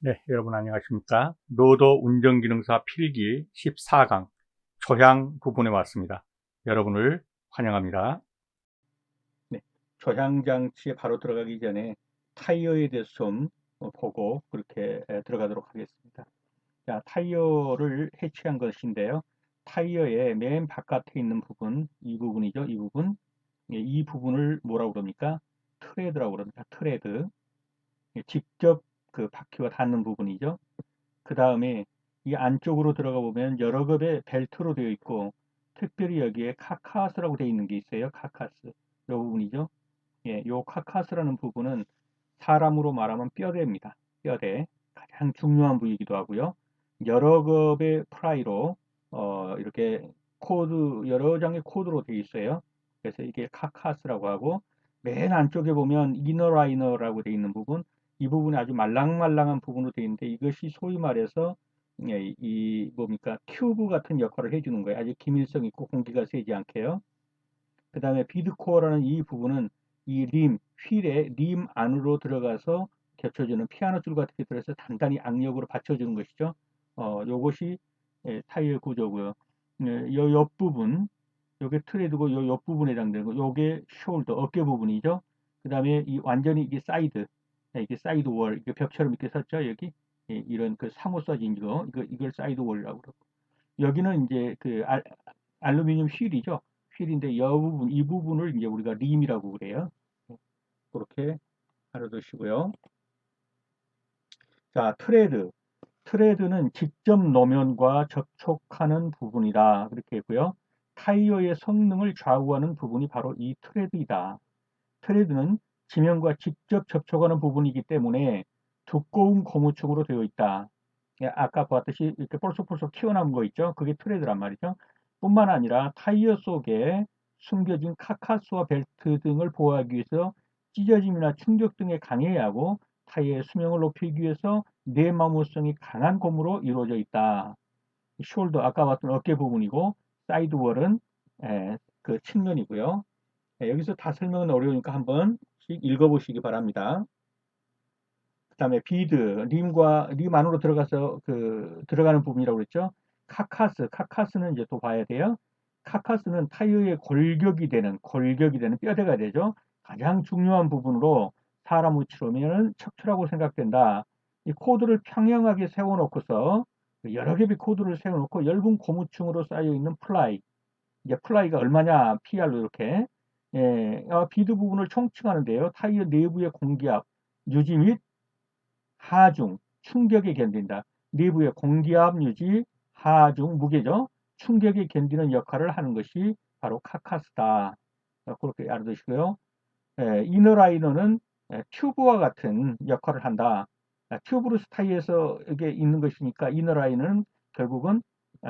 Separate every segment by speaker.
Speaker 1: 네, 여러분 안녕하십니까? 노도 운전기능사 필기 14강 조향 부분에 왔습니다. 여러분을 환영합니다. 네, 조향 장치에 바로 들어가기 전에 타이어에 대해서 좀 보고 그렇게 들어가도록 하겠습니다. 자, 타이어를 해체한 것인데요. 타이어의 맨 바깥에 있는 부분, 이 부분이죠. 이 부분. 예, 이 부분을 뭐라고 그럽니까? 트레드라고 그럽니다. 트레드. 예, 직접 그 바퀴와 닿는 부분이죠. 그 다음에 이 안쪽으로 들어가 보면 여러 겹의 벨트로 되어 있고, 특별히 여기에 카카스라고 되어 있는 게 있어요. 카카스. 이 부분이죠. 예, 요 카카스라는 부분은 사람으로 말하면 뼈대입니다. 뼈대. 가장 중요한 부위이기도 하고요. 여러 겹의 프라이로 이렇게 코드, 여러 장의 코드로 되어 있어요. 그래서 이게 카카스라고 하고, 맨 안쪽에 보면 이너라이너라고 되어 있는 부분, 이 부분이 아주 말랑말랑한 부분으로 되어 있는데, 이것이 소위 말해서 예, 이 뭡니까 튜브 같은 역할을 해주는 거예요. 아주 기밀성 있고 공기가 새지 않게요. 그 다음에 비드코어라는 이 부분은 이 림, 휠의 림 안으로 들어가서 겹쳐주는 피아노 줄 같은 게 들어서 단단히 악력으로 받쳐주는 것이죠. 요것이 타이어 구조고요. 요 옆부분, 요게 트레드고 요 옆부분에 해당되는 거, 요게 숄더, 어깨 부분이죠. 그 다음에 이 완전히 이게 사이드, 이게 사이드 월, 이게 벽처럼 이렇게 섰죠, 여기. 이런 그 사무 써진 이걸 사이드 월이라고 그러고. 여기는 이제 그 알루미늄 휠이죠. 휠인데 이 부분을 이제 우리가 림이라고 그래요. 그렇게 알아두시고요. 자, 트레드. 트레드는 직접 노면과 접촉하는 부분이다. 그렇게 했고요. 타이어의 성능을 좌우하는 부분이 바로 이 트레드이다. 트레드는 지면과 직접 접촉하는 부분이기 때문에 두꺼운 고무층으로 되어 있다. 예, 아까 보았듯이 이렇게 볼록볼록 튀어나온 거 있죠? 그게 트레드란 말이죠. 뿐만 아니라 타이어 속에 숨겨진 카카스와 벨트 등을 보호하기 위해서 찢어짐이나 충격 등에 강해야 하고 타이어의 수명을 높이기 위해서 내마모성이 강한 고무로 이루어져 있다. 숄더 아까 봤던 어깨 부분이고 사이드월은 그 측면이고요. 여기서 다 설명은 어려우니까 한번 읽어보시기 바랍니다. 그 다음에 비드, 림 안으로 들어가서 들어가는 부분이라고 그랬죠. 카카스는 이제 또 봐야 돼요. 카카스는 타이어의 골격이 되는 뼈대가 되죠. 가장 중요한 부분으로 사람 위치로면 척추라고 생각된다. 이 코드를 평행하게 세워놓고서 여러 개의 코드를 세워놓고 얇은 고무층으로 쌓여 있는 플라이. 이제 플라이가 얼마냐, PR로 이렇게. 예, 비드 부분을 총칭하는데요. 타이어 내부의 공기압 유지 및 하중, 충격에 견딘다. 내부의 공기압 유지, 하중, 무게죠. 충격에 견디는 역할을 하는 것이 바로 카카스다. 그렇게 알아두시고요. 이너라이너는 튜브와 같은 역할을 한다. 튜브루스 타이에서 이게 있는 것이니까 이너라이너는 결국은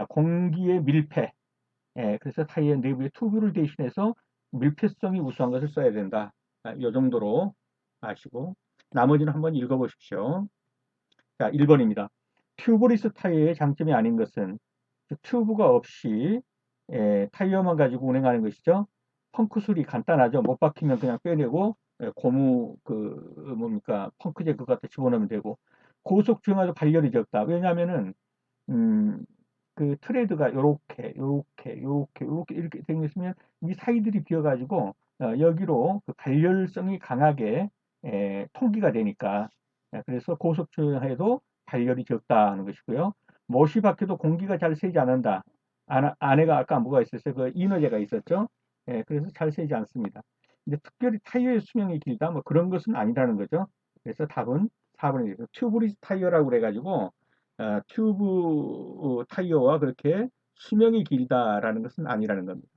Speaker 1: 공기의 밀폐. 그래서 타이어 내부의 튜브를 대신해서 밀폐성이 우수한 것을 써야 된다. 이 정도로 아시고 나머지는 한번 읽어보십시오. 자, 1번입니다. 튜브리스 타이어의 장점이 아닌 것은 튜브가 없이 타이어만 가지고 운행하는 것이죠. 펑크술이 간단하죠. 못 박히면 그냥 빼내고 고무 뭡니까 펑크제 그거 갖다 집어넣으면 되고 고속 주행하도 발열이 적다. 왜냐하면은 음, 그 트레드가 요렇게 이렇게 되어 있으면 이 사이들이 비어가지고 여기로 그 발열성이 강하게 통기가 되니까 그래서 고속 주행해도 발열이 적다는 것이고요. 못이 박혀도 공기가 잘 새지 않는다. 안에가 아까 뭐가 있었어요? 그 이너제가 있었죠. 그래서 잘 새지 않습니다. 근데 특별히 타이어의 수명이 길다 뭐 그런 것은 아니라는 거죠. 그래서 답은 4번이 되죠. 튜브리스 타이어라고 그래가지고 튜브 타이어와 그렇게 수명이 길다라는 것은 아니라는 겁니다.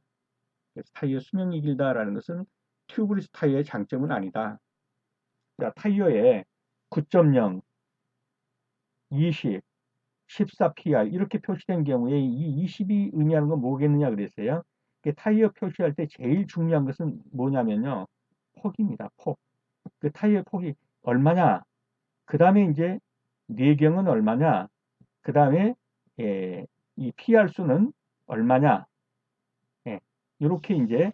Speaker 1: 그래서 타이어 수명이 길다라는 것은 튜브리스 타이어의 장점은 아니다. 자, 타이어에 9.0, 20, 14PR 이렇게 표시된 경우에 이 20이 의미하는 건 뭐겠느냐 그랬어요. 타이어 표시할 때 제일 중요한 것은 뭐냐면요. 폭입니다. 폭. 그 타이어 폭이 얼마냐. 그 다음에 이제 내경은 얼마냐. 그 다음에 이 PR 수는 얼마냐. 이렇게 이제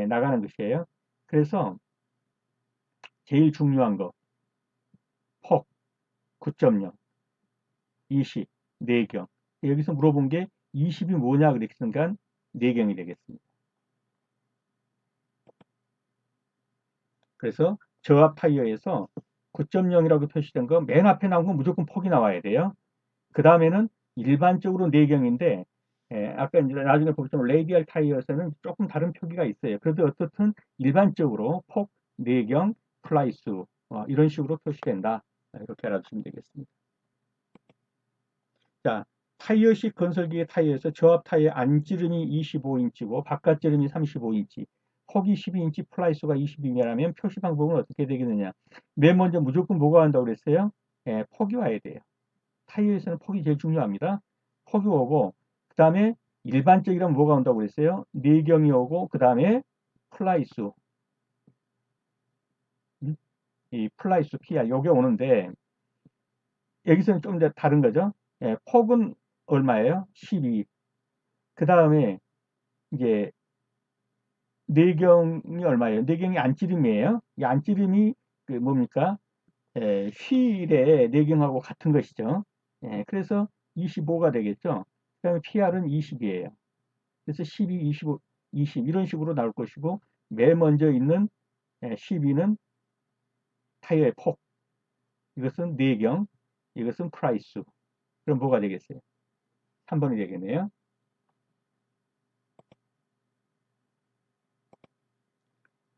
Speaker 1: 나가는 것이에요. 그래서 제일 중요한 거 폭 9.0. 20, 내경. 여기서 물어본 게 20이 뭐냐 그랬으니까 내경이 되겠습니다. 그래서 저압 타이어에서 9.0이라고 표시된 거 맨 앞에 나온 건 무조건 폭이 나와야 돼요. 그 다음에는 일반적으로 내경인데 아까 이제 나중에 보겠지만 레이디얼 타이어에서는 조금 다른 표기가 있어요. 그래도 어떻든 일반적으로 폭, 내경, 플라이수 이런 식으로 표시된다. 이렇게 알아두시면 되겠습니다. 자, 타이어식 건설기의 타이어에서 저압 타이어 안지름이 25인치고 바깥지름이 35인치, 폭이 12인치, 플라이수가 22이라면 표시 방법은 어떻게 되겠느냐? 맨 먼저 무조건 뭐가 한다고 그랬어요? 폭이 와야 돼요. 타이어에서는 폭이 제일 중요합니다. 폭이 오고 그 다음에 일반적이라면 뭐가 온다고 그랬어요? 내경이 오고 그 다음에 플라이수 이 플라이수 PR 요게 오는데 여기서는 좀 다른 거죠. 폭은 얼마예요? 12. 그 다음에 이제 내경이 얼마예요? 내경이 안찌름이에요. 이 안찌름이 그 뭡니까? 휠의 내경하고 같은 것이죠. 그래서 25가 되겠죠. 그 다음에 PR은 20이에요. 그래서 12, 25, 20 이런 식으로 나올 것이고 맨 먼저 있는 12는 타이어의 폭, 이것은 내경, 이것은 프라이스. 그럼 뭐가 되겠어요? 3번이 되겠네요.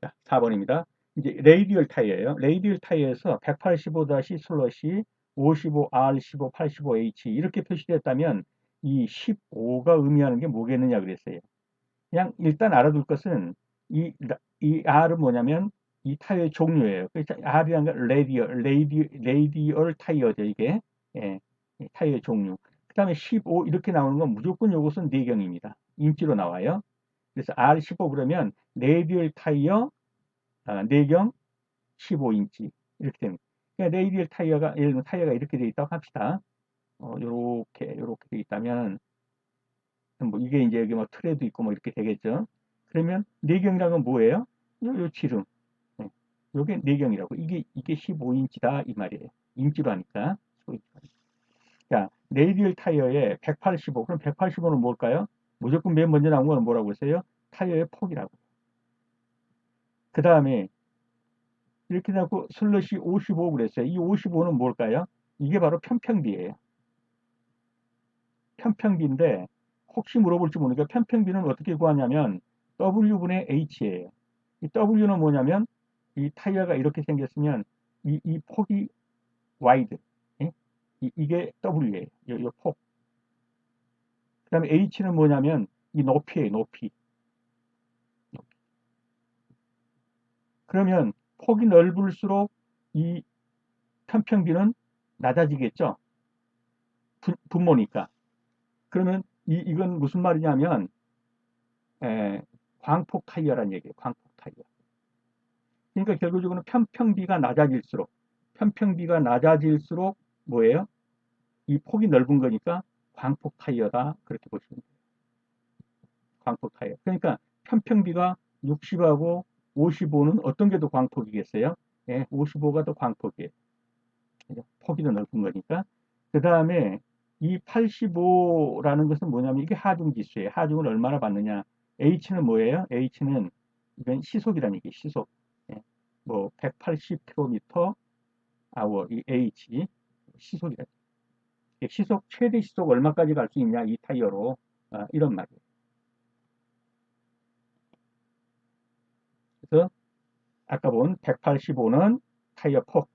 Speaker 1: 자, 4번입니다. 이제 레이디얼 타이어예요. 레이디얼 타이어에서 185-슬러시 55R15 85H 이렇게 표시됐다면 이 15가 의미하는 게 뭐겠느냐 그랬어요. 그냥 일단 알아둘 것은 이 R은 뭐냐면 이 타이어의 종류예요. 그래서 R이라는 건 레이디얼 타이어죠, 이게. 예, 타이어의 종류. 그 다음에 15 이렇게 나오는 건 무조건 이것은 내경입니다. 인치로 나와요. 그래서 R15 그러면 레이디얼 타이어 내경 15인치 이렇게 됩니다. 그러니까 레이디얼 타이어가 예를 들면 타이어가 이렇게 돼 있다고 합시다. 요렇게 돼 있다면 뭐 이게 이제 여기 뭐 틀에도 있고 뭐 이렇게 되겠죠. 그러면 내경이라는 건 뭐예요? 요 지름. 네. 요게 내경이라고. 이게 15인치다 이 말이에요. 인치로 하니까. 15인치. 자, 레이디얼 타이어에 185. 그럼 185는 뭘까요? 무조건 맨 먼저 나온 건 뭐라고 했어요? 타이어의 폭이라고. 그 다음에 이렇게 나고 슬롯이 55 그랬어요. 이 55는 뭘까요? 이게 바로 편평비예요. 편평비인데 혹시 물어볼지 모르니까 편평비는 어떻게 구하냐면 W분의 H예요. 이 W는 뭐냐면 이 타이어가 이렇게 생겼으면 이 폭이 와이드. 예? 이게 W예요. 이 폭. 그 다음에 H는 뭐냐면 이 높이예요. 높이. 그러면 폭이 넓을수록 이 편평비는 낮아지겠죠. 분모니까. 그러면 이건 무슨 말이냐면 광폭 타이어란 얘기예요. 광폭 타이어. 그러니까 결국적으로는 편평비가 낮아질수록 뭐예요? 이 폭이 넓은 거니까 광폭 타이어다. 그렇게 보시면 돼요. 광폭 타이어. 그러니까 편평비가 60하고 55는 어떤 게 더 광폭이겠어요? 55가 더 광폭이에요. 폭이 더 넓은 거니까. 그 다음에 이 85라는 것은 뭐냐면 이게 하중 지수예요. 하중을 얼마나 받느냐. H는 뭐예요? H는 이건 시속이라는 얘기예요. 시속. 뭐 180km hour 이 H 시속이다. 시속 최대 시속 얼마까지 갈 수 있냐 이 타이어로 이런 말이에요. 그래서 아까 본 185는 타이어 폭,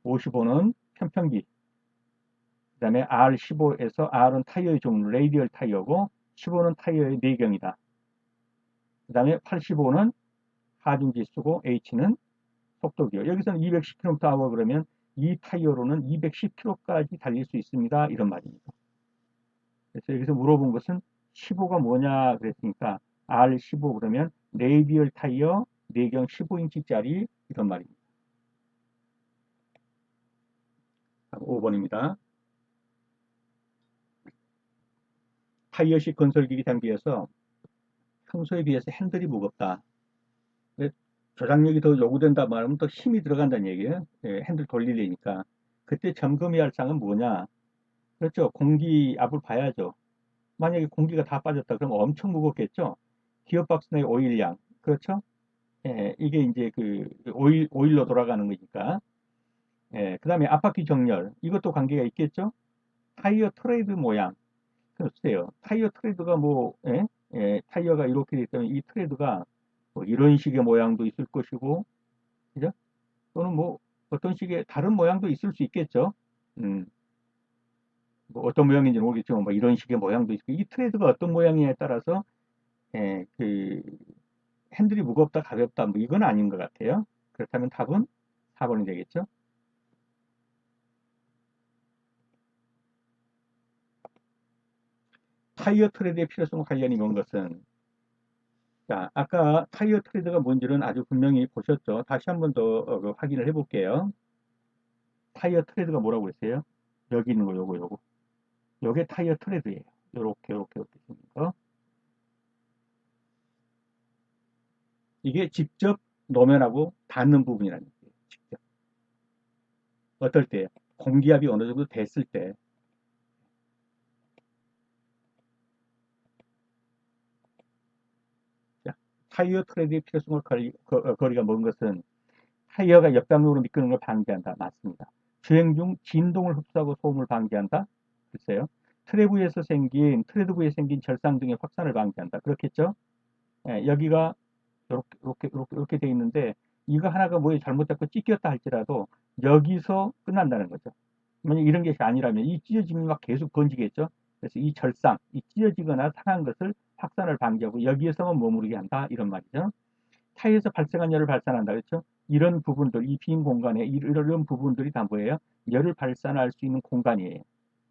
Speaker 1: 55는 편평비, 그 다음에 R15에서 R은 타이어의 종류, 레이디얼 타이어고 15는 타이어의 내경이다. 그 다음에 85는 하중지수고 H는 속도기요. 여기서는 210km/h 그러면 이 타이어로는 210km까지 달릴 수 있습니다. 이런 말입니다. 그래서 여기서 물어본 것은 15가 뭐냐 그랬으니까 R15 그러면 레이디얼 타이어 내경 15인치짜리 이런 말입니다. 5번입니다. 타이어식 건설기기 장비에서 평소에 비해서 핸들이 무겁다. 조작력이 더 요구된다 말하면 더 힘이 들어간다는 얘기예요. 핸들 돌리려니까. 그때 점검해야 할 사항은 뭐냐? 그렇죠. 공기압을 봐야죠. 만약에 공기가 다 빠졌다 그러면 엄청 무겁겠죠. 기어박스 내 오일량. 그렇죠? 예, 이게 이제 그 오일로 돌아가는 거니까. 예, 그다음에 앞바퀴 정렬. 이것도 관계가 있겠죠? 타이어 트레드 모양. 글쎄요. 타이어 트레드가 뭐, 예? 예, 타이어가 이렇게 되기 때문에 이 트레드가 뭐 이런 식의 모양도 있을 것이고, 그죠? 또는 뭐 어떤 식의 다른 모양도 있을 수 있겠죠. 음, 뭐 어떤 모양인지 모르겠지만 뭐 이런 식의 모양도 있고, 이 트레드가 어떤 모양이냐에 따라서 그 핸들이 무겁다, 가볍다, 뭐 이건 아닌 것 같아요. 그렇다면 답은 4번이 되겠죠. 타이어 트레드의 필요성과 관련이 먼 것은, 자, 아까 타이어 트레드가 뭔지는 아주 분명히 보셨죠. 다시 한번 더 그 확인을 해볼게요. 타이어 트레드가 뭐라고 했어요? 여기 있는 거, 요거. 요게 타이어 트레드예요. 요렇게 생긴 거. 이게 직접 노면하고 닿는 부분이라는 거예요. 직접. 어떨 때? 공기압이 어느 정도 됐을 때. 자, 타이어 트레드의 필요성과 거리가 먼 것은 타이어가 역당력으로 미끄러는 걸 방지한다. 맞습니다. 주행 중 진동을 흡수하고 소음을 방지한다. 글쎄요. 트레드 부에 생긴 절상 등의 확산을 방지한다. 그렇겠죠? 예, 여기가 이렇게 돼 있는데 이거 하나가 뭐에 잘못 잡고 찢겼다 할지라도 여기서 끝난다는 거죠. 만약 이런 것이 아니라면 이 찢어짐이 막 계속 번지겠죠. 그래서 이 절상, 이 찢어지거나 상한 것을 확산을 방지하고 여기에서만 머무르게 한다. 이런 말이죠. 타이에서 발생한 열을 발산한다. 그렇죠? 이런 부분들, 이 빈 공간에 이런 부분들이 다 뭐예요? 열을 발산할 수 있는 공간이에요.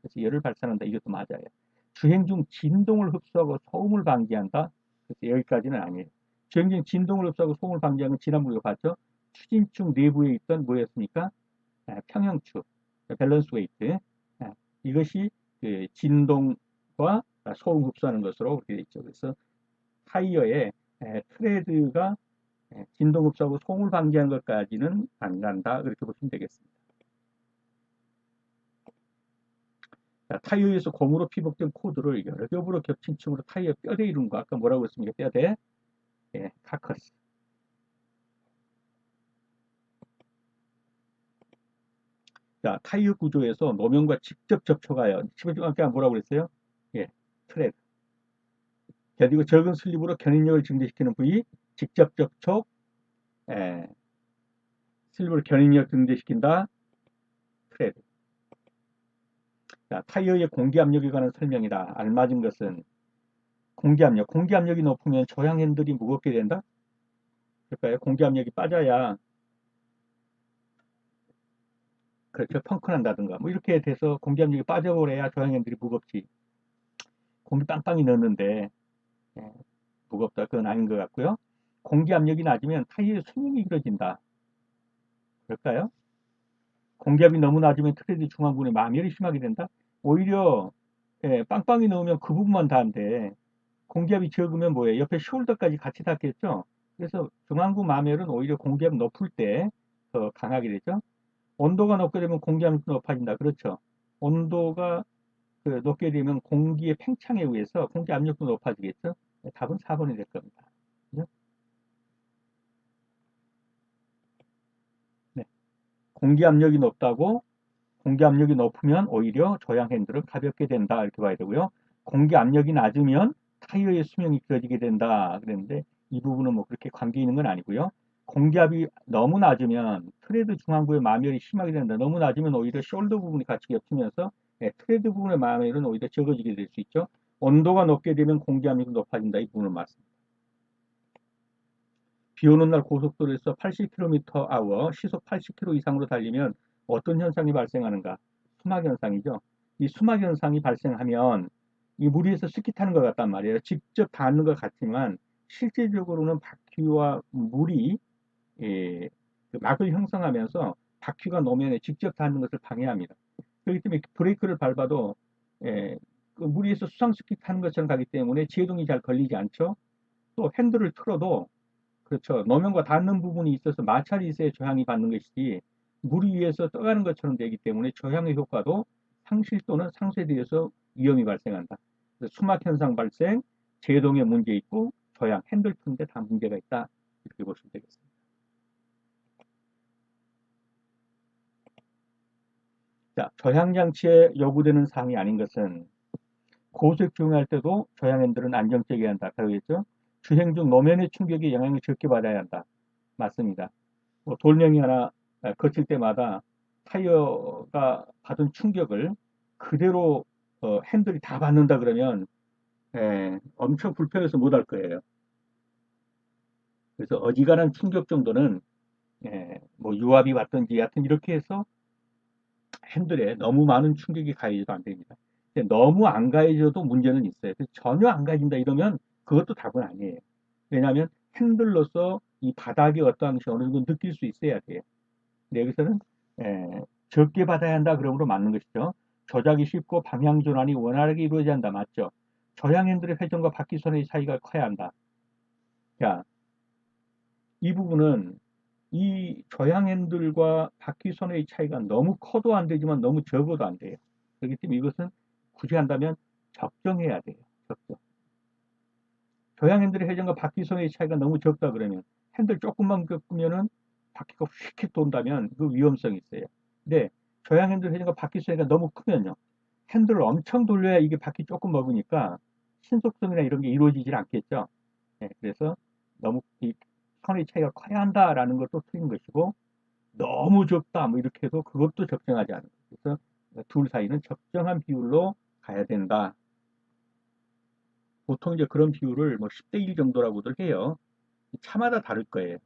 Speaker 1: 그래서 열을 발산한다. 이것도 맞아요. 주행 중 진동을 흡수하고 소음을 방지한다. 그래서 여기까지는 아니에요. 주행 중 진동을 흡수하고 소음을 방지하는 건 지난번에 봤죠? 추진축 내부에 있던 뭐였습니까? 평형축, 밸런스 웨이트. 이것이 그 진동과 소음 흡수하는 것으로 그렇게 되어 있죠. 그래서 타이어의 트레드가 진동 흡수하고 소음을 방지하는 것까지는 안 간다. 그렇게 보시면 되겠습니다. 자, 타이어에서 고무로 피복된 코드를 여러 겹으로 겹친 층으로 타이어 뼈대 이루는 거. 아까 뭐라고 했습니까? 뼈대. 예, 카커스. 자, 타이어 구조에서 노면과 직접 접촉하여, 아까 뭐라고 그랬어요? 예, 트랩. 그리고 적은 슬립으로 견인력을 증대시키는 부위, 직접 접촉, 예, 슬립으로 견인력 증대시킨다, 트랩. 자, 타이어의 공기 압력에 관한 설명이다. 알맞은 것은 공기압력. 공기압력이 높으면 조향 핸들이 무겁게 된다? 그럴까요? 공기압력이 빠져야, 그렇죠. 펑크난다든가. 뭐 이렇게 돼서 공기압력이 빠져버려야 조향 핸들이 무겁지. 공기 빵빵히 넣었는데, 예, 무겁다. 그건 아닌 것 같고요. 공기압력이 낮으면 타이어의 수명이 길어진다. 그럴까요? 공기압이 너무 낮으면 트레드 중앙부에 마멸이 심하게 된다. 오히려 빵빵히 넣으면 그 부분만 닿는데 공기압이 적으면 뭐예요? 옆에 숄더까지 같이 닿겠죠. 그래서 중앙부 마멸은 오히려 공기압 높을 때 더 강하게 되죠. 온도가 높게 되면 공기압이 높아진다. 그렇죠. 온도가 높게 되면 공기의 팽창에 의해서 공기 압력도 높아지겠죠. 답은 4번이 될 겁니다. 그죠? 네. 공기 압력이 높다고 공기 압력이 높으면 오히려 조향 핸들은 가볍게 된다 이렇게 봐야 되고요. 공기 압력이 낮으면 타이어의 수명이 길어지게 된다 그랬는데 이 부분은 뭐 그렇게 관계 있는 건 아니고요. 공기압이 너무 낮으면 트레드 중앙부의 마멸이 심하게 된다. 너무 낮으면 오히려 숄더 부분이 같이 겹치면서 트레드 부분의 마멸은 오히려 적어지게 될 수 있죠. 온도가 높게 되면 공기압력이 높아진다. 이 부분은 맞습니다. 비 오는 날 고속도로에서 80km/h 시속 80km 이상으로 달리면 어떤 현상이 발생하는가? 수막 현상이죠. 이 수막 현상이 발생하면 이 물 위에서 스키 타는 것 같단 말이에요. 직접 닿는 것 같지만 실질적으로는 바퀴와 물이 예, 그 막을 형성하면서 바퀴가 노면에 직접 닿는 것을 방해합니다. 그렇기 때문에 브레이크를 밟아도 그물 위에서 수상 스키 타는 것처럼 가기 때문에 제동이 잘 걸리지 않죠. 또 핸들을 틀어도 그렇죠. 노면과 닿는 부분이 있어서 마찰이 있어야 저항이 받는 것이지 물 위에서 떠가는 것처럼 되기 때문에 저항의 효과도 상실 또는 상쇄되어서 위험이 발생한다. 그래서 수막 현상 발생, 제동에 문제 있고 저양, 핸들 푸는데 다 문제가 있다. 이렇게 보시면 되겠습니다. 자, 저향장치에 요구되는 사항이 아닌 것은 고속 주행할 때도 저향 핸들은 안정적이어야 한다. 그러겠죠? 주행 중 노면의 충격에 영향을 적게 받아야 한다. 맞습니다. 뭐 돌멩이 하나 거칠 때마다 타이어가 받은 충격을 그대로 핸들이 다 받는다 그러면 엄청 불편해서 못 할 거예요. 그래서 어지간한 충격 정도는 뭐 유압이 왔든지 하여튼 이렇게 해서 핸들에 너무 많은 충격이 가해져도 안 됩니다. 너무 안 가해져도 문제는 있어요. 전혀 안 가해진다 이러면 그것도 답은 아니에요. 왜냐하면 핸들로서 이 바닥이 어떠한 것이 어느 정도 느낄 수 있어야 돼요. 근데 여기서는 적게 받아야 한다 그러므로 맞는 것이죠. 조작이 쉽고 방향 전환이 원활하게 이루어져야 한다. 맞죠? 저향 핸들의 회전과 바퀴선의 차이가 커야 한다. 자, 이 부분은 이 저향 핸들과 바퀴선의 차이가 너무 커도 안 되지만 너무 적어도 안 돼요. 그렇기 때문에 이것은 굳이 한다면 적정해야 돼요. 적정. 저향 핸들의 회전과 바퀴선의 차이가 너무 적다 그러면 핸들 조금만 꺾으면은 바퀴가 휙 돈다면 그 위험성이 있어요. 근데 저향 핸들 회전과 바퀴선이가 너무 크면요. 핸들을 엄청 돌려야 이게 바퀴 조금 먹으니까 신속성이나 이런 게 이루어지질 않겠죠. 그래서 너무 이 선의 차이가 커야 한다라는 것도 틀린 것이고 너무 적다 뭐 이렇게 해도 그것도 적정하지 않은 거예요. 그래서 둘 사이는 적정한 비율로 가야 된다. 보통 이제 그런 비율을 뭐 10대 1 정도라고들 해요. 차마다 다를 거예요.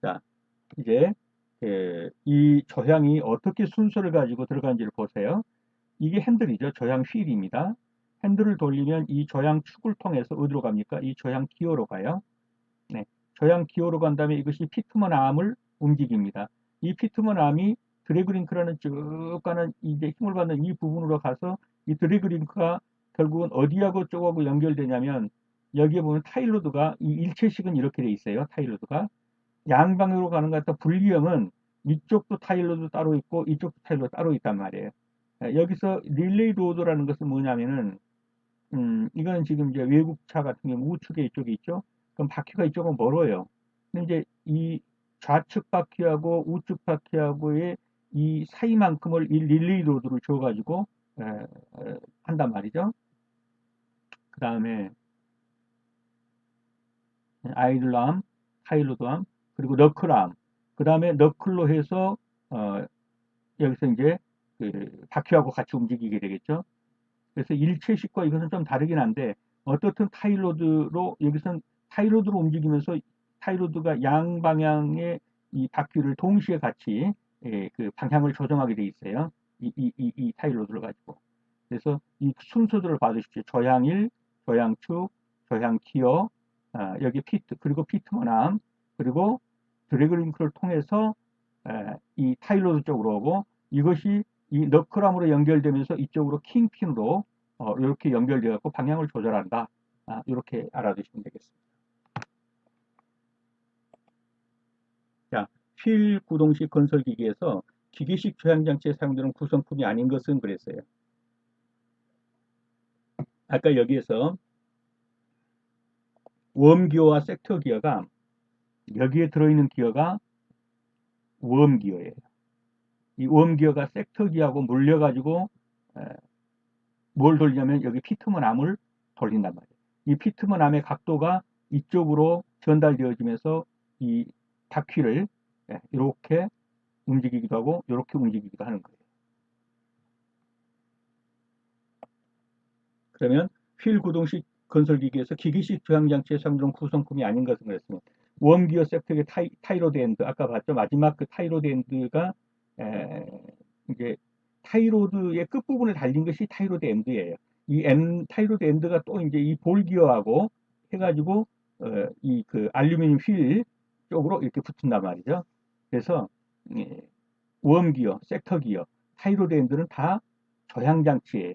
Speaker 1: 자, 이제 이 저향이 어떻게 순서를 가지고 들어가는지를 보세요. 이게 핸들이죠. 저향 휠입니다. 핸들을 돌리면 이 저향 축을 통해서 어디로 갑니까? 이 저향 기어로 가요. 네, 저향 기어로 간 다음에 이것이 피트먼 암을 움직입니다. 이 피트먼 암이 드래그링크라는 쭉 가는 이제 힘을 받는 이 부분으로 가서 이 드래그링크가 결국은 어디하고 쪽하고 연결되냐면 여기에 보면 타일로드가 이 일체식은 이렇게 돼 있어요. 타일로드가 양방향으로 가는 것 같아 분리형은 이쪽도 타일로드 따로 있고 이쪽도 타일로드 따로 있단 말이에요. 여기서 릴레이 로드라는 것은 뭐냐면은 이거는 지금 이제 외국차 같은 경우 우측에 이쪽에 있죠. 그럼 바퀴가 이쪽은 멀어요. 근데 이제 이 좌측 바퀴하고 우측 바퀴하고의 이 사이만큼을 이 릴레이 로드를 줘가지고 한단 말이죠. 그 다음에 아이들암, 타일로드암, 그리고 너클암. 그 다음에 너클로 해서 여기서 이제 그 바퀴하고 같이 움직이게 되겠죠. 그래서 일체식과 이것은 좀 다르긴 한데 어떻든 타일로드로 여기선 타일로드로 움직이면서 타일로드가 양방향의 이 바퀴를 동시에 같이 그 방향을 조정하게 돼 있어요. 이 타일로드를 가지고. 그래서 이 순서들을 봐주십시오. 저향 1, 저향축, 저향 기어, 여기 피트, 그리고 피트먼암, 그리고 드래그링크를 통해서 이 타일로드 쪽으로 오고 이것이 이 너클암으로 연결되면서 이쪽으로 킹핀으로 이렇게 연결되어 갖고 방향을 조절한다. 이렇게 알아두시면 되겠습니다. 자, 휠 구동식 건설기기에서 기계식 조향장치에 사용되는 구성품이 아닌 것은 그랬어요. 아까 여기에서 웜기어와 섹터 기어가 여기에 들어있는 기어가 웜기어예요. 이 웜기어가 섹터 기어하고 물려가지고 뭘 돌리냐면 여기 피트먼 암을 돌린단 말이에요. 이 피트먼 암의 각도가 이쪽으로 전달되어지면서 이 바퀴를 이렇게 움직이기도 하고 이렇게 움직이기도 하는 거예요. 그러면 휠 구동식 건설기기에서 기계식 조향장치의 사용용 구성품이 아닌 것은 그렇습니다. 웜기어 섹터의 타이로드 엔드 아까 봤죠? 마지막 그 타이로드 엔드가 이제 타이로드의 끝부분에 달린 것이 타이로드 엔드예요. 이 타이로드 엔드가 또 이제 이 볼기어하고 해가지고 이 그 알루미늄 휠 쪽으로 이렇게 붙은단 말이죠. 그래서 웜기어, 섹터기어, 타이로드 엔드는 다 저향장치예요.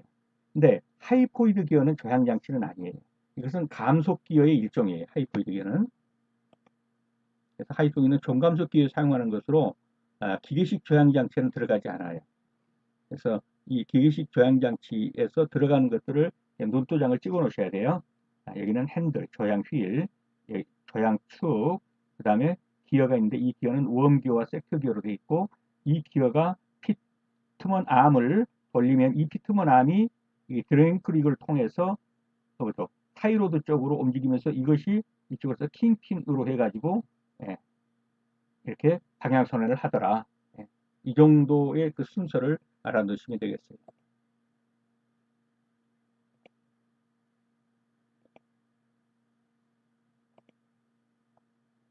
Speaker 1: 근데 하이포이드 기어는 저향장치는 아니에요. 이것은 감속 기어의 일종이에요. 하이포이드 기어는. 그래서 하이포이드는 종감속 기어에 사용하는 것으로 기계식 조향장치는 들어가지 않아요. 그래서 이 기계식 조향장치에서 들어가는 것들을 논도장을 찍어 놓으셔야 돼요. 여기는 핸들, 조향 휠, 조향 축, 그 다음에 기어가 있는데 이 기어는 웜기어와 섹터기어로 되어 있고 이 기어가 피트먼 암을 돌리면 이 피트먼 암이 이 드랭크 릭을 통해서 타이로드 쪽으로 움직이면서 이것이 이쪽에서 킹핀으로 해가지고 예, 이렇게 방향 선회를 하더라. 예, 이 정도의 그 순서를 알아두시면 되겠습니다.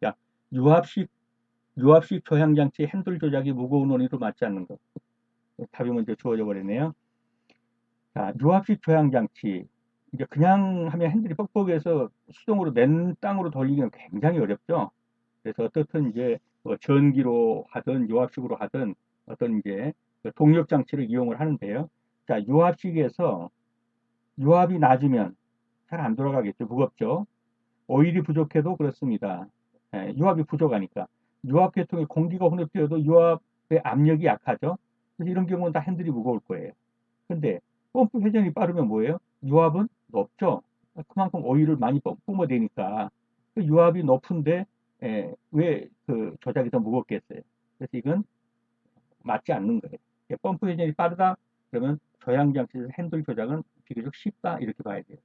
Speaker 1: 자, 유압식 유압식 조향장치 핸들 조작이 무거운 원리로 맞지 않는 것. 답이 먼저 주어져 버렸네요. 자, 유압식 조향장치. 이제 그냥 하면 핸들이 뻑뻑해서 수동으로 맨 땅으로 돌리기는 굉장히 어렵죠. 그래서 어떻든 이제 뭐 전기로 하든 유압식으로 하든 어떤 이제 그 동력 장치를 이용을 하는데요. 자, 유압식에서 유압이 낮으면 잘 안 돌아가겠죠. 무겁죠. 오일이 부족해도 그렇습니다. 예, 유압이 부족하니까. 유압 계통에 공기가 혼합되어도 유압의 압력이 약하죠. 그래서 이런 경우는 다 핸들이 무거울 거예요. 근데 펌프 회전이 빠르면 뭐예요? 유압은 높죠. 그만큼 오일을 많이 뿜어대니까 그 유압이 높은데 왜 그 조작이 더 무겁겠어요? 그래서 이건 맞지 않는 거예요. 펌프 회전이 빠르다 그러면 조향장치에서 핸들 조작은 비교적 쉽다 이렇게 봐야 돼요.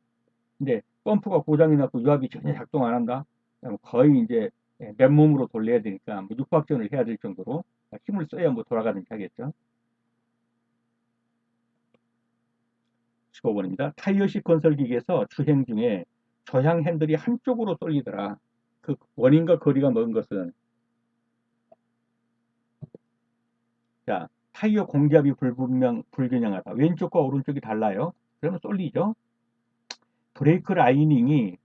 Speaker 1: 근데 펌프가 고장이 났고 유압이 전혀 작동 안 한다. 그럼 거의 이제 맨몸으로 돌려야 되니까 뭐 육박전을 해야 될 정도로 힘을 써야 뭐 돌아가든지 하겠죠. 15번입니다. 타이어식 건설기계에서 주행 중에 저향 핸들이 한쪽으로 쏠리더라. 그 원인과 거리가 먼 것은 자, 타이어 공기압이 불균형하다. 왼쪽과 오른쪽이 달라요. 그러면 쏠리죠. 브레이크 라이닝이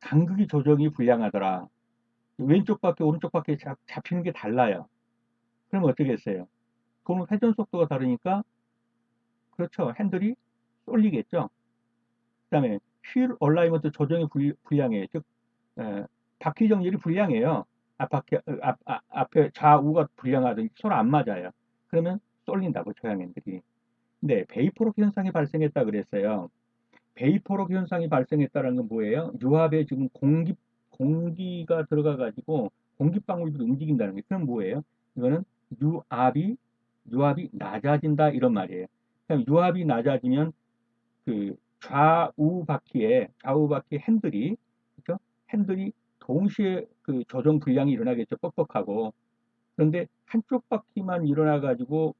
Speaker 1: 간극이 조정이 불량하더라. 왼쪽 바퀴 오른쪽 바퀴 잡히는 게 달라요. 그럼 어떻게 했어요? 그러면 회전 속도가 다르니까 그렇죠. 핸들이 쏠리겠죠. 그다음에 휠 얼라이먼트 조정이 불량해요. 즉 바퀴 정렬이 불량해요. 앞에 좌우가 불량하든지 서로 안 맞아요. 그러면 쏠린다고 조향핸들이. 근데 베이퍼록 현상이 발생했다 그랬어요. 베이퍼록 현상이 발생했다는 건 뭐예요? 유압에 지금 공기가 들어가 가지고 공기방울들이 움직인다는 게 그럼 뭐예요? 이거는 유압이 유압이 낮아진다 이런 말이에요. 그럼 유압이 낮아지면 그 좌우 바퀴 핸들이 그죠? 핸들이 동시에 그 조정 불량이 일어나겠죠. 뻑뻑하고. 그런데 한쪽 바퀴만 일어나 가지고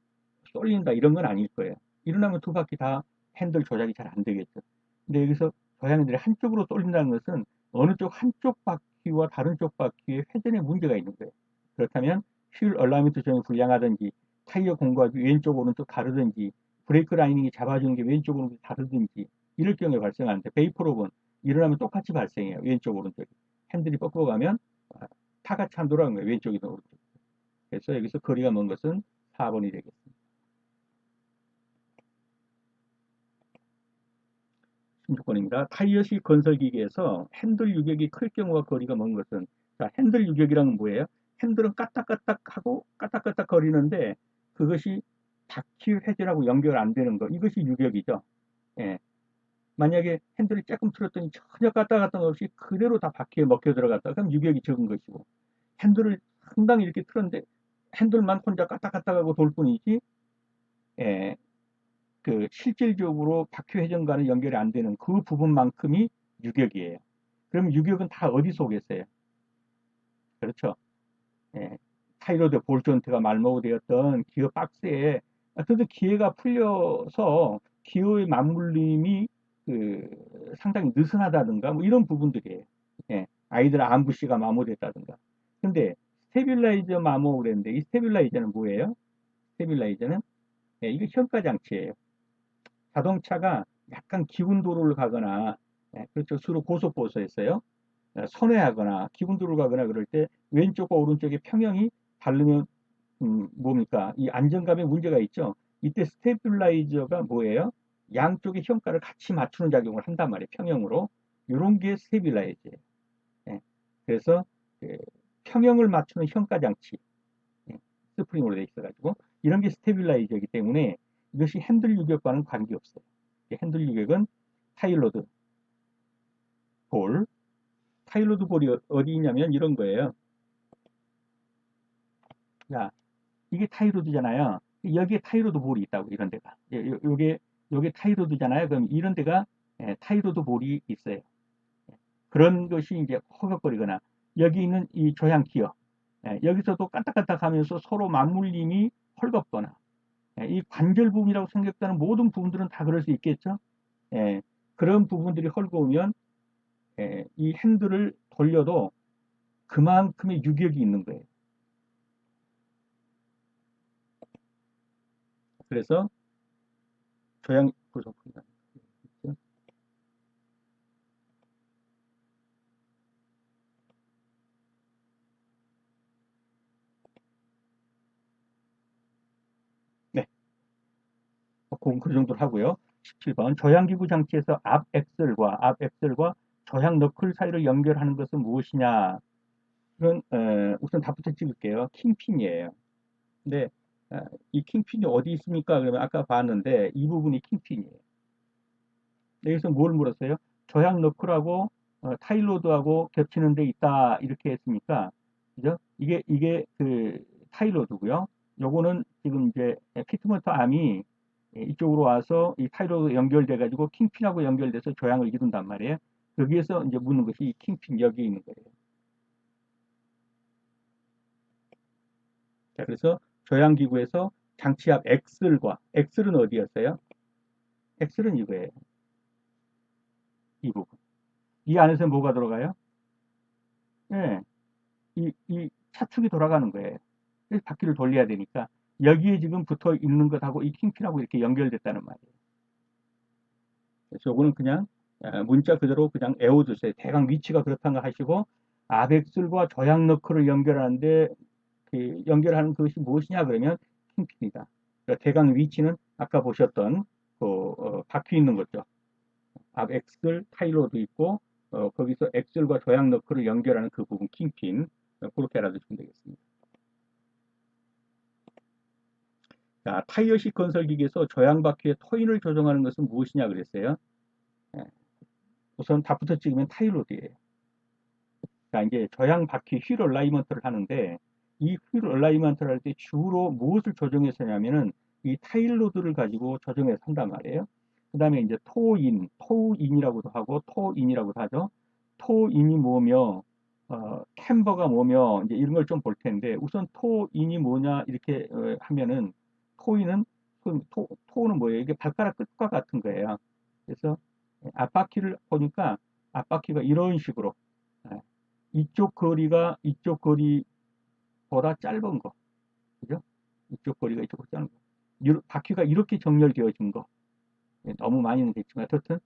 Speaker 1: 쏠린다 이런 건 아닐 거예요. 일어나면 두 바퀴 다 핸들 조작이 잘 안 되겠죠. 근데 여기서 조향들이 한쪽으로 쏠린다는 것은 어느 쪽 한쪽 바퀴와 다른 쪽 바퀴에 회전에 문제가 있는 거예요. 그렇다면 휠 얼라이먼트 조정이 불량하든지 타이어 공구가 왼쪽 오른쪽 다르든지 브레이크 라이닝이 잡아주는 게 왼쪽 오른쪽 다르든지 이럴 경우에 발생하는데 베이퍼록은 일어나면 똑같이 발생해요. 왼쪽 오른쪽이. 핸들이 꺾어가면 타같이 안 돌아가는 거예요. 왼쪽이든 오른쪽. 그래서 여기서 거리가 먼 것은 4번이 되겠습니다. 16번입니다. 타이어식 건설기계에서 핸들 유격이 클 경우와 거리가 먼 것은 자, 핸들 유격이란 뭐예요? 핸들은 까딱까딱하고 까딱까딱 거리는데 그것이 바퀴 회전하고 연결 안 되는 거 이것이 유격이죠. 예. 만약에 핸들을 조금 틀었더니 전혀 까딱까딱 없이 그대로 다 바퀴에 먹혀 들어갔다 그럼 유격이 적은 것이고 핸들을 상당히 이렇게 틀었는데 핸들만 혼자 까딱까딱하고 돌 뿐이지 예, 그 실질적으로 바퀴 회전과는 연결이 안 되는 그 부분만큼이 유격이에요. 그럼 유격은 다 어디 속에 있어요? 그렇죠. 예, 타이로드 볼 존트가 말모되었던 기어 박스에 그래도 기회가 풀려서 기어의 맞물림이 상당히 느슨하다든가 뭐 이런 부분들이에요. 예, 아이들 암부시가 마모됐다든가. 근데 스테빌라이저 마모 그랬는데 이 스테빌라이저는 뭐예요? 스테빌라이저는 이게 현가 장치예요. 자동차가 약간 기운 도로를 가거나 그렇죠. 주로 고속버스였어요. 선회하거나 기운 도로를 가거나 그럴 때 왼쪽과 오른쪽의 평형이 다르면 뭡니까? 이 안정감에 문제가 있죠. 이때 스테빌라이저가 뭐예요? 양쪽의 현가를 같이 맞추는 작용을 한단 말이에요. 평형으로. 이런 게 스테빌라이저예요. 예. 그래서 평형을 맞추는 현가 장치. 예. 스프링으로 되어 있어가지고 이런 게 스테빌라이저이기 때문에 이것이 핸들 유격과는 관계없어요. 핸들 유격은 타일로드 볼, 타일로드 볼이 어디 있냐면 이런 거예요. 야, 이게 타이로드잖아요. 여기에 타이로드 볼이 있다고 이런 데가. 요게 타이로드잖아요. 그럼 이런 데가 타이로드 볼이 있어요. 그런 것이 이제 허걱거리거나 여기 있는 이 조향 기어 여기서도 깐딱깐딱 하면서 서로 맞물림이 헐겁거나 이 관절 부분이라고 생각되는 모든 부분들은 다 그럴 수 있겠죠. 그런 부분들이 헐거우면 이 핸들을 돌려도 그만큼의 유격이 있는 거예요. 그래서 조향 부속품이다. 네, 그 정도로 하고요. 17번 조향기구 장치에서 앞 엑셀과 조향 너클 사이를 연결하는 것은 무엇이냐? 이건 우선 답부터 찍을게요. 킹핀이에요. 근데 이 킹핀이 어디 있습니까? 그러면 아까 봤는데 이 부분이 킹핀이에요. 여기서 뭘 물었어요? 조향 너클하고 타일로드하고 겹치는 데 있다 이렇게 했으니까 그죠? 이게 그 타일로드고요. 요거는 지금 이제 피트먼트 암이 이쪽으로 와서 이 타일로드 연결돼 가지고 킹핀하고 연결돼서 조향을 이룬단 말이에요. 여기에서 이제 묻는 것이 이 킹핀 여기에 있는 거예요. 자, 그래서 조향기구에서 장치 앞 엑셀은 어디였어요? 엑셀은 이거예요. 이 부분. 이 안에서 뭐가 들어가요? 예, 이 차축이 돌아가는 거예요. 그래서 바퀴를 돌려야 되니까 여기에 지금 붙어 있는 것하고 이 킹핀하고 이렇게 연결됐다는 말이에요. 그래서 요거는 그냥 문자 그대로 그냥 외워두세요. 대강 위치가 그렇다는 거 하시고 아벡슬과 조향 너클을 연결하는데 그 연결하는 것이 무엇이냐 그러면 킹핀이다. 그러니까 대강 위치는 아까 보셨던 그 바퀴 있는 거죠. 앞 엑셀 타일로도 있고 거기서 엑셀과 조향 너클을 연결하는 그 부분 킹핀 그렇게 알아두시면 되겠습니다. 자, 타이어식 건설기기에서 조향 바퀴의 토인을 조정하는 것은 무엇이냐 그랬어요. 예, 우선 답부터 찍으면 타일로드예요. 자, 이제 조향 바퀴 휠 얼라이먼트를 하는데 이 휠 얼라이먼트를 할 때 주로 무엇을 조정해서 하냐면은 이 타일로드를 가지고 조정해서 한단 말이에요. 그 다음에 이제 토인이라고도 하고 토인이라고도 하죠. 토인이 뭐며 캠버가 뭐며 이제 이런 걸 좀 볼 텐데 우선 토인이 뭐냐 이렇게 하면은 토인은 토는 뭐예요? 이게 발가락 끝과 같은 거예요. 그래서 앞바퀴를 보니까 앞바퀴가 이런 식으로 예, 이쪽 거리가 이쪽 거리보다 짧은 거, 그죠? 이쪽 거리가 이쪽 거리보다 짧은 거. 바퀴가 이렇게 정렬되어진 거. 예, 너무 많이는 됐지만 어쨌든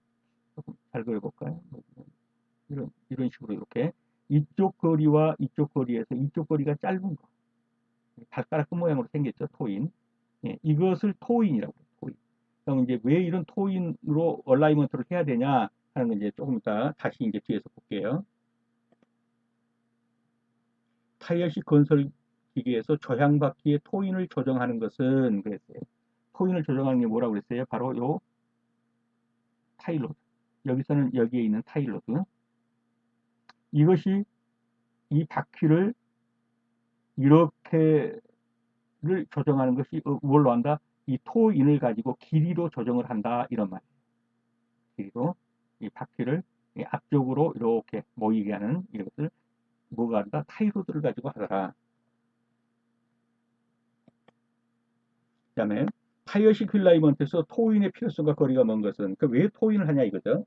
Speaker 1: 조금 잘 그려볼까요? 이런 식으로 이렇게 이쪽 거리와 이쪽 거리에서 이쪽 거리가 짧은 거. 발가락 끝 모양으로 생겼죠, 토인. 예, 이것을 토인이라고 해요, 토인. 그럼 이제 왜 이런 토인으로 얼라이먼트를 해야 되냐 하는 건 이제 조금 이따 다시 이제 뒤에서 볼게요. 타이어식 건설 기계에서 조향바퀴의 토인을 조정하는 것은 그랬어요. 토인을 조정하는 게 뭐라고 그랬어요? 바로 요 타일로드. 여기서는 여기에 있는 타일로드. 이것이 이 바퀴를 이렇게를 조정하는 것이 뭘로 한다? 이 토인을 가지고 길이로 조정을 한다 이런 말이에요. 길이로 이 바퀴를 앞쪽으로 이렇게 모이게 하는 이것을 뭐가 한다? 타일로드를 가지고 하더라. 그다음에 타이어식 휠라이먼트에서 토인의 필요성과 거리가 먼 것은 왜 토인을 하냐 이거죠.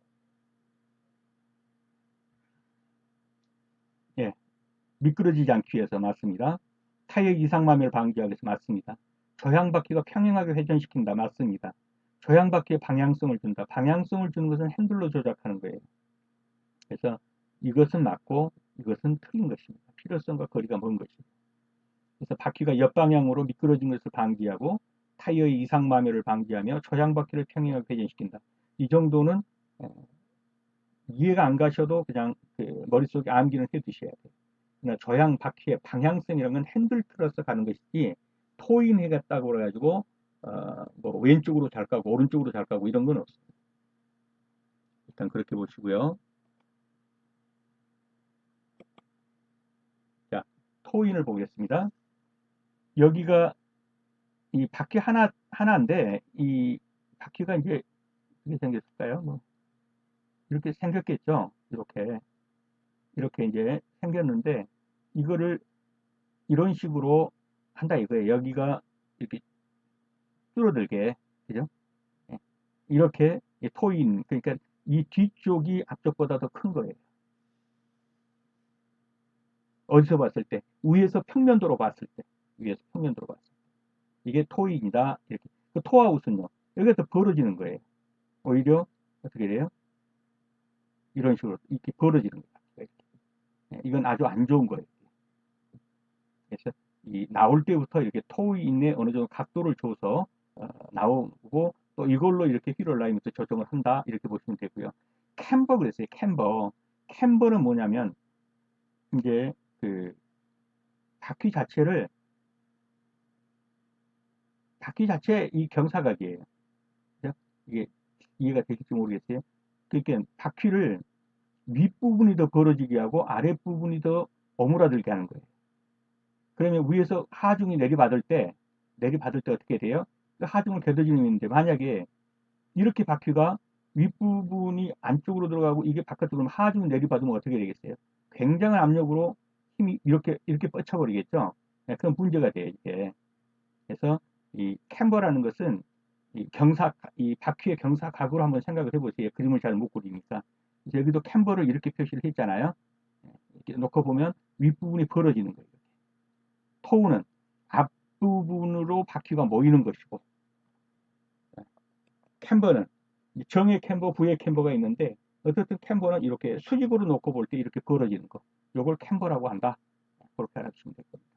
Speaker 1: 예, 미끄러지지 않기 위해서 맞습니다. 타이어 이상마매를 방지하기 위해서 맞습니다. 조향바퀴가 평행하게 회전시킨다 맞습니다. 조향바퀴에 방향성을 준다. 방향성을 주는 것은 핸들로 조작하는 거예요. 그래서 이것은 맞고 이것은 틀린 것입니다. 필요성과 거리가 먼 것입니다. 그래서 바퀴가 옆방향으로 미끄러진 것을 방지하고 타이어의 이상마매를 방지하며 조향바퀴를 평행하게 회전시킨다. 이 정도는 이해가 안 가셔도 그냥 그 머릿속에 암기는 해 두셔야 돼요. 그러나 조향 바퀴의 방향성이라는 건 핸들 틀어서 가는 것이지 토인 해겠다고 그래가지고 뭐 왼쪽으로 잘 까고 오른쪽으로 잘 까고 이런 건 없습니다. 일단 그렇게 보시고요. 자, 토인을 보겠습니다. 여기가 이 바퀴 하나인데 이 바퀴가 이제 어떻게 생겼을까요? 뭐 이렇게 생겼겠죠. 이렇게 이제 생겼는데 이거를 이런 식으로 한다 이거예요. 여기가 이렇게 줄어들게, 그죠? 예. 이렇게 토인, 그러니까 이 뒤쪽이 앞쪽보다 더 큰 거예요. 어디서 봤을 때? 위에서 평면도로 봤을 때. 위에서 평면도로 봤을 때. 이게 토인이다. 이렇게. 그 토아웃은요. 여기서 벌어지는 거예요. 오히려 어떻게 돼요? 이런 식으로 이렇게 벌어지는 거예요. 예, 이건 아주 안 좋은 거예요. 그래서 이 나올 때부터 이렇게 토인에 어느 정도 각도를 줘서 나오고 또 이걸로 이렇게 휠 얼라이먼트 조정을 한다 이렇게 보시면 되고요. 캠버 그랬어요. 캠버는 뭐냐면 이제 그 바퀴 자체를 바퀴 자체 이 경사각이에요. 그죠? 이게 이해가 되실지 모르겠어요. 그러니까 바퀴를 윗부분이 더 벌어지게 하고 아랫부분이 더 오므라들게 하는 거예요. 그러면 위에서 하중이 내리받을 때 어떻게 돼요? 그 하중을 겨뤄지는 있는데 만약에 이렇게 바퀴가 윗부분이 안쪽으로 들어가고 이게 바깥으로 오면 하중이 내리받으면 어떻게 되겠어요? 굉장한 압력으로 힘이 이렇게 뻗쳐버리겠죠? 네, 그런 문제가 돼요, 이게. 그래서 이 캠버라는 것은 이 바퀴의 경사각으로 한번 생각을 해보세요. 그림을 잘 못 그리니까. 여기도 캠버를 이렇게 표시를 했잖아요. 이렇게 놓고 보면 윗부분이 벌어지는 거예요. 토우는 앞부분으로 바퀴가 모이는 것이고, 캠버는 정의 캠버, 부의 캠버가 있는데, 어쨌든 캠버는 이렇게 수직으로 놓고 볼 때 이렇게 벌어지는 거. 요걸 캠버라고 한다. 그렇게 알아주시면 될 겁니다.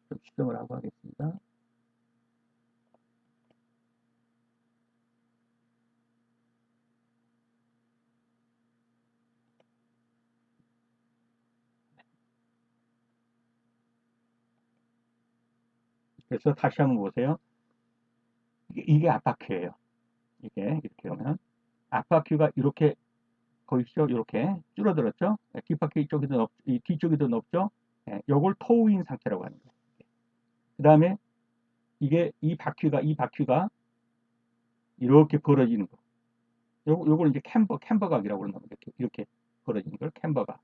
Speaker 1: 좀 수정을 하고 하겠습니다. 그래서 다시 한번 보세요. 이게 앞바퀴예요. 이게 이렇게 오면 앞바퀴가 이렇게 보이시죠? 이렇게 줄어들었죠? 뒷바퀴 쪽이 이 뒤쪽이 더 높죠? 요걸 토우인 상태라고 하는 거예요. 그 다음에 이 바퀴가 이렇게 벌어지는 거. 요걸 이제 캠버각이라고 그러는 겁니다. 이렇게 벌어지는 걸 캠버각.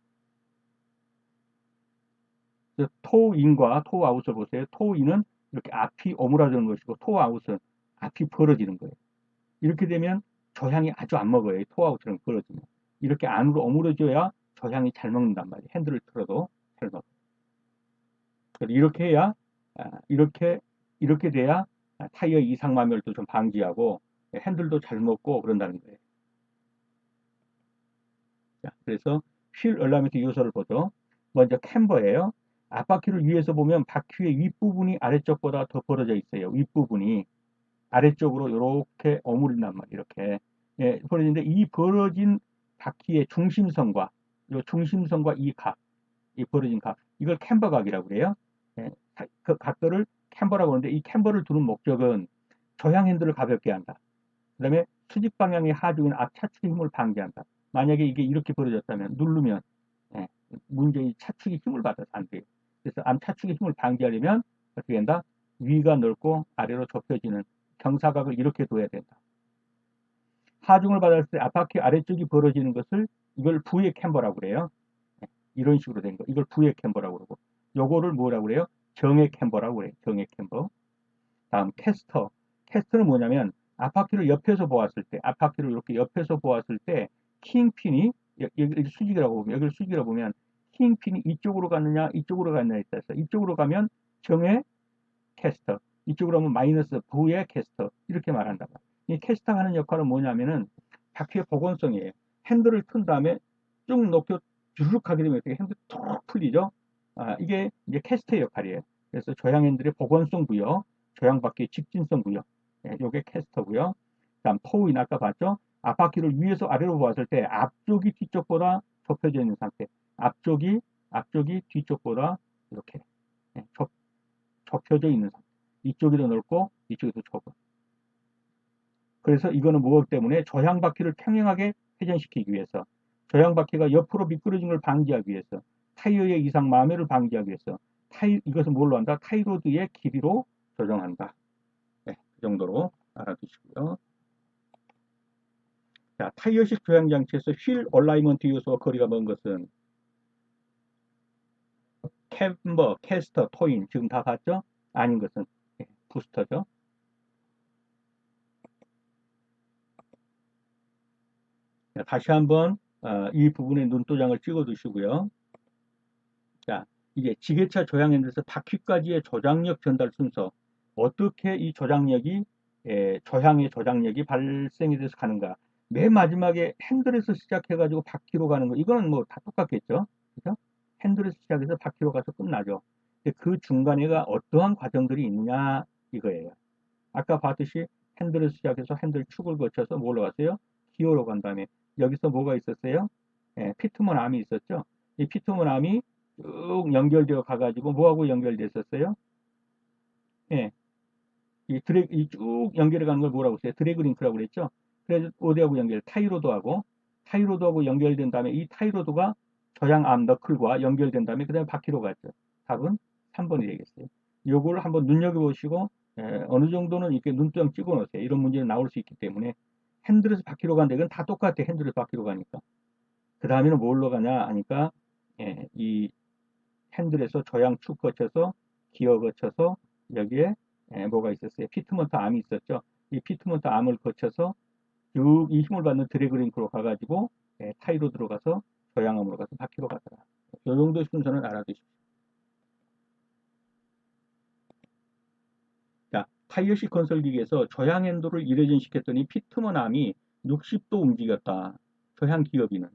Speaker 1: 토인과 토아웃을 보세요. 토인은 이렇게 앞이 오므라드는 것이고 토아웃은 앞이 벌어지는 거예요. 이렇게 되면 조향이 아주 안 먹어요. 토아웃처럼 벌어지면. 이렇게 안으로 오므려져야 조향이 잘 먹는단 말이에요. 핸들을 틀어도 잘 먹어요. 이렇게 해야 이렇게 돼야 타이어 이상 마멸도 좀 방지하고 핸들도 잘 먹고 그런다는 거예요. 자, 그래서 휠 얼라이먼트 요소를 보죠. 먼저 캠버예요. 앞바퀴를 위에서 보면 바퀴의 윗부분이 아래쪽보다 더 벌어져 있어요. 윗부분이 아래쪽으로 이렇게 오므린단 말이에요. 이렇게 벌어지는데 이 벌어진 바퀴의 중심선과 이 각, 이 벌어진 각, 이걸 캠버각이라고 그래요. 그 각도를 캠버라고 하는데 이 캠버를 두는 목적은 조향 핸들을 가볍게 한다. 그 다음에 수직 방향의 하중인 앞 차축의 힘을 방지한다. 만약에 이게 이렇게 벌어졌다면 누르면 문제의 차축이 힘을 받아서 안 돼요. 그래서 앞 차축의 힘을 방지하려면 어떻게 된다? 위가 넓고 아래로 좁혀지는 경사각을 이렇게 둬야 된다. 하중을 받았을 때 앞바퀴 아래쪽이 벌어지는 것을 이걸 부의 캠버라고 그래요. 이런 식으로 된 거. 이걸 부의 캠버라고 그러고 요거를 뭐라고 그래요? 정의 캠버라고 그래요. 정의 캠버. 다음 캐스터. 캐스터는 뭐냐면 앞바퀴를 옆에서 보았을 때, 앞바퀴를 이렇게 옆에서 보았을 때 킹핀이 여기 수직이라고 보면 여기를 수직이라고 보면 킹핀이 이쪽으로 가느냐 이쪽으로 가느냐에 따라서 이쪽으로 가면 정의 캐스터, 이쪽으로 하면 마이너스 부의 캐스터 이렇게 말한다. 이 캐스터가 하는 역할은 뭐냐면은 바퀴의 복원성이에요. 핸들을 튼 다음에 쭉 높여 주르륵 하게 되면 어떻게 핸들 툭 풀리죠? 이게 이제 캐스터의 역할이에요. 그래서 조향 핸들의 복원성 부여, 조향 바퀴의 직진성 부여, 요게 캐스터고요. 다음 토우인 아까 봤죠? 앞바퀴를 위에서 아래로 보았을 때 앞쪽이 뒤쪽보다 좁혀져 있는 상태. 앞쪽이 뒤쪽보다 이렇게 예, 접혀져 있는 상태. 이쪽이 더 넓고 이쪽이 더 좁은. 그래서 이거는 무엇 때문에 저향바퀴를 평행하게 회전시키기 위해서, 저향바퀴가 옆으로 미끄러진 걸 방지하기 위해서, 타이어의 이상 마매를 방지하기 위해서 이것은 뭘로 한다? 타이로드의 길이로 조정한다. 네, 그 정도로 알아두시고요. 자, 타이어식 조향장치에서 휠 얼라이먼트 요소와 거리가 먼 것은 캠버, 캐스터, 토인 지금 다 봤죠? 아닌 것은 부스터죠. 자, 다시 한번 이 부분에 눈도장을 찍어 두시고요. 자, 이게 지게차 조향핸들에서 바퀴까지의 조작력 전달 순서, 어떻게 이 조작력이 저향의 조작력이 발생이 돼서 가는가. 맨 마지막에 핸들에서 시작해가지고 바퀴로 가는 거, 이거는 뭐 다 똑같겠죠. 그죠? 핸들에서 시작해서 바퀴로 가서 끝나죠. 근데 그 중간에가 어떠한 과정들이 있느냐 이거예요. 아까 봤듯이 핸들에서 시작해서 핸들 축을 거쳐서 뭘로 갔어요? 기어로 간 다음에 여기서 뭐가 있었어요? 피트먼 암이 있었죠. 이 피트먼 암이 쭉 연결되어 가가지고 뭐하고 연결됐었어요? 예, 이쭉 연결해 가는 걸 뭐라고 했어요? 드래그 링크라고 그랬죠. 그래서 어디하고 타이로드하고 연결된 다음에 이 타이로드가 저향암 너클과 연결된 다음에 그다음에 바퀴로 갔죠. 답은 3번이 되겠어요. 요걸 한번 눈여겨보시고 어느 정도는 이렇게 눈점 찍어 놓으세요. 이런 문제는 나올 수 있기 때문에 핸들에서 바퀴로 간다. 이건 다 똑같아. 핸들에서 바퀴로 가니까. 그 다음에는 뭘로 가냐 하니까 이 핸들에서 저양축 거쳐서 기어 거쳐서 여기에 뭐가 있었어요? 피트먼트 암이 있었죠. 이 피트먼트 암을 거쳐서 쭉 이 힘을 받는 드래그 링크로 가가지고 타이로 들어가서 저양암으로 가서 바퀴로 가더라. 이 정도 순서는 알아두십시오. 자, 타이어식 건설기계에서 저향 핸들을 이레전시켰더니 피트먼 암이 60도 움직였다. 저향 기어비는.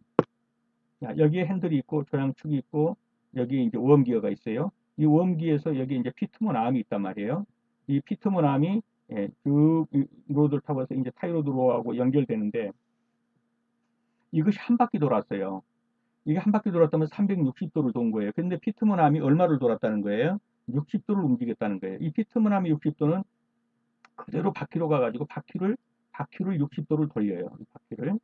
Speaker 1: 자, 여기에 핸들이 있고 조향축이 있고 여기에 이제 오음기어가 있어요. 이 오음기에서 여기 이제 피트먼 암이 있단 말이에요. 이 피트먼 암이 쭉 로드를 타고 해서 이제 타이로드로하고 연결되는데 이것이 한 바퀴 돌았어요. 이게 한 바퀴 돌았다면 360도를 돈 거예요. 근데 피트먼 암이 얼마를 돌았다는 거예요? 60도를 움직였다는 거예요. 이 피트먼 암이 60도는 그대로 바퀴로 가가지고 바퀴를 60도를 돌려요. 이 바퀴를.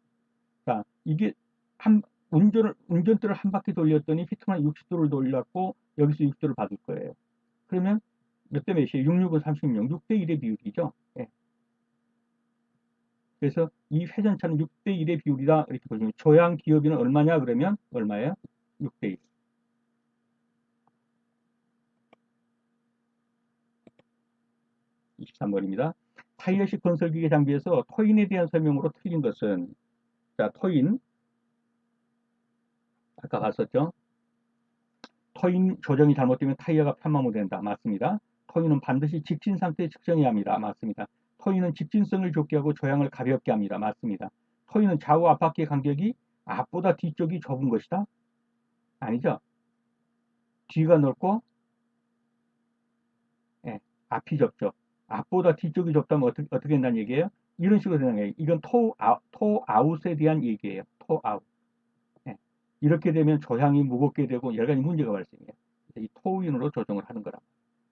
Speaker 1: 자, 이게 한 운전대를 한 바퀴 돌렸더니 피트만 60도를 돌렸고 여기서 60도를 받을 거예요. 그러면 몇 대 몇이에요? 66은 36, 6대 1의 비율이죠. 예. 그래서 이 회전차는 6대 1의 비율이다 이렇게 보시면 조향 기어비는 얼마냐 그러면 얼마예요? 6대 1. 23번입니다. 타이어식 건설기계 장비에서 토인에 대한 설명으로 틀린 것은 자, 토인 아까 봤었죠? 토인 조정이 잘못되면 타이어가 편마모된다. 맞습니다. 토인은 반드시 직진 상태에 측정해야 합니다. 맞습니다. 토인은 직진성을 좋게 하고 조향을 가볍게 합니다. 맞습니다. 토인은 좌우 앞바퀴의 간격이 앞보다 뒤쪽이 좁은 것이다? 아니죠. 뒤가 넓고 예, 앞이 좁죠. 앞보다 뒤쪽이 좁다면 어떻게 된다는 얘기예요? 이런 식으로 되는 거예요. 이건 토 아웃에 대한 얘기예요. 토 아웃. 예. 이렇게 되면 조향이 무겁게 되고 여러 가지 문제가 발생해요. 이 토인으로 조정을 하는 거라.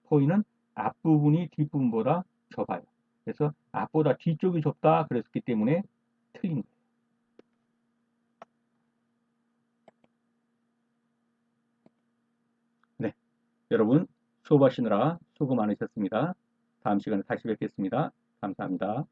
Speaker 1: 토인은 앞부분이 뒷부분보다 좁아요. 그래서 앞보다 뒤쪽이 좁다 그랬기 때문에 틀린 거예요. 네, 여러분 수업하시느라 수고 많으셨습니다. 다음 시간에 다시 뵙겠습니다. 감사합니다.